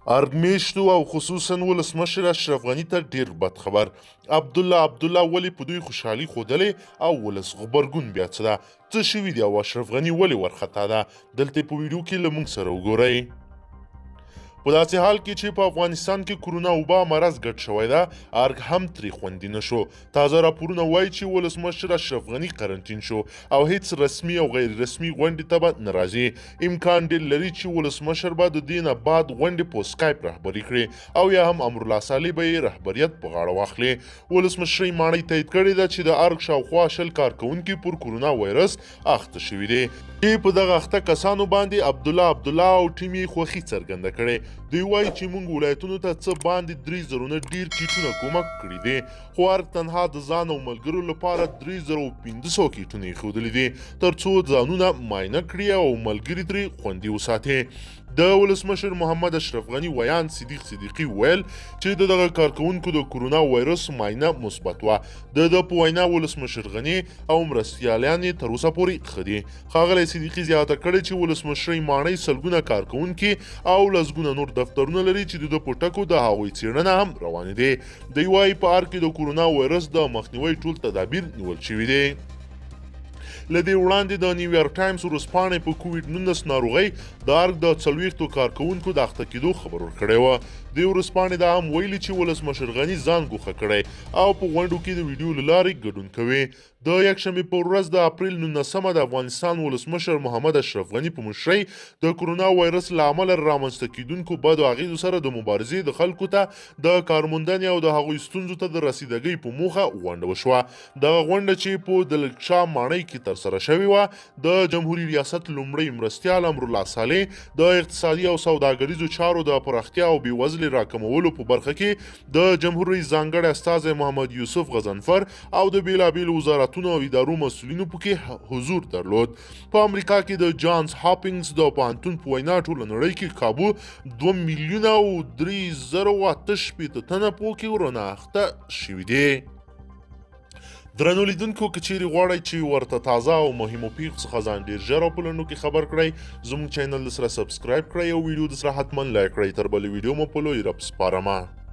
ارګ او خصوصا ولسمشر اشرف غني ته ډیر بد خبر. عبدالله ولې په دوی خوشحالي ښودلې او ولس غبرګون بیا څه ده؟ څه شوي دي او اشرف غني ولې وارخطا ده؟ دلته په ویډیو کې له موږ سره وګورئ. په داسې حال کې چې په افغانستان کې کرونا وبا مرض ګډ شوی ده، ارګ هم ترې خوندي نه شو. تازه راپورونه وایي چې ولسمشر اشرف غني قرنطین شو او هیڅ رسمي او غیر رسمي غونډې ته به نه راځي. امکان ډېر لري چې ولسمشر به د دې نه بعد غونډې په سکایپ رهبري کړي او یا هم امرالله صالح به یې رهبریت په غاړه واخلي. ولسمشرۍ ماڼۍ تایید کړې ده چې د ارګ شاوخوا 20 کارکوونکي پر کرونا وایرس اخته شوي دي، چې په دغه اخته کسانو باندې عبدالله او ټیم یې خوښي څرګنده کړې. دوی وایي چې موږ ولایتونو ته څه باندې 3,000 نه ډیر کیټونه کومک کړي دي، خو ارګ تنها د ځان او ملګرو لپاره 3,500 کیټونه ایښودلي دي تر څو ځانونه معاینه کړي او ملګري ترې خوندي وساتي. د ولسمشر محمد اشرف غني ویان صدیقي ویل چې دغه کارکوونکو د کرونا وایرس معاینه مثبت وه. د په وینا ولسمشر غني او مرستیالان یې تر اوسه پورې ښه دي. ښاغلی صدیقي زیاته کړې چې ولسمشرۍ ماڼۍ سلګونه کارکوونکي او لسګونه نور دفترونه لري چې د په ټکو د هغوی څېړنه هم روانې دي. دوی وایي په ارګ کې د کرونا وایرس د مخنیوي ټول تدابیر نیول شوي دي. له دې وړاندې د نیویارک ټایمز ورځپاڼې په کوویډ-19 ناروغۍ د ارګ د 40 کارکوونکو د اخته کېدو خبر ورکړی وه. دې ورځپاڼې دا هم ویلي چې ولسمشر غني ځان ګوښه کړی او په غونډو کې د ویډیو له لارې ګډون کوي. د یکشنبې په ورځ د اپریل 19 د افغانستان ولسمشر محمد اشرف غني په مشرۍ د کرونا وایرس له امله رامنځته کېدونکو بدو اغېزو سره د مبارزې د خلکو ته د کارموندنې او د هغوی ستونزو ته د رسیدګۍ په موخه غونډه وشوه. دغه غونډه چې په دلکشا ماڼۍ کې ترسره شوې وه، د جمهوري ریاست لومړی مرستیال امرالله صالح د اقتصادي او سوداګریزو چارو د پراختیا او بېوزلۍ راکمولو په برخه کې د جمهور رئیس ځانګړی استازی محمد یوسف غضنفر او د بېلابېلو وزارتونو او ادارو مسؤلینو پکې حضور درلود. په امریکا کې د جانز هاپکینز د پوهنتون په وینا ټوله نړۍ کې کابو 2,3,880 تنه پکې ورنه اخته شوي دي. درنو لیدونکو، که چیرې غواړئ چې ورته تازه او مهمو پیښو څخه ځان ډېر ژر او په لنډو کې خبر کړئ، زموږ چینل سره سبسکرایب کړئ او ویډیو د سره حتما لایک کړئ. تر بلې ویډیو مو په لوی رب سپارمه.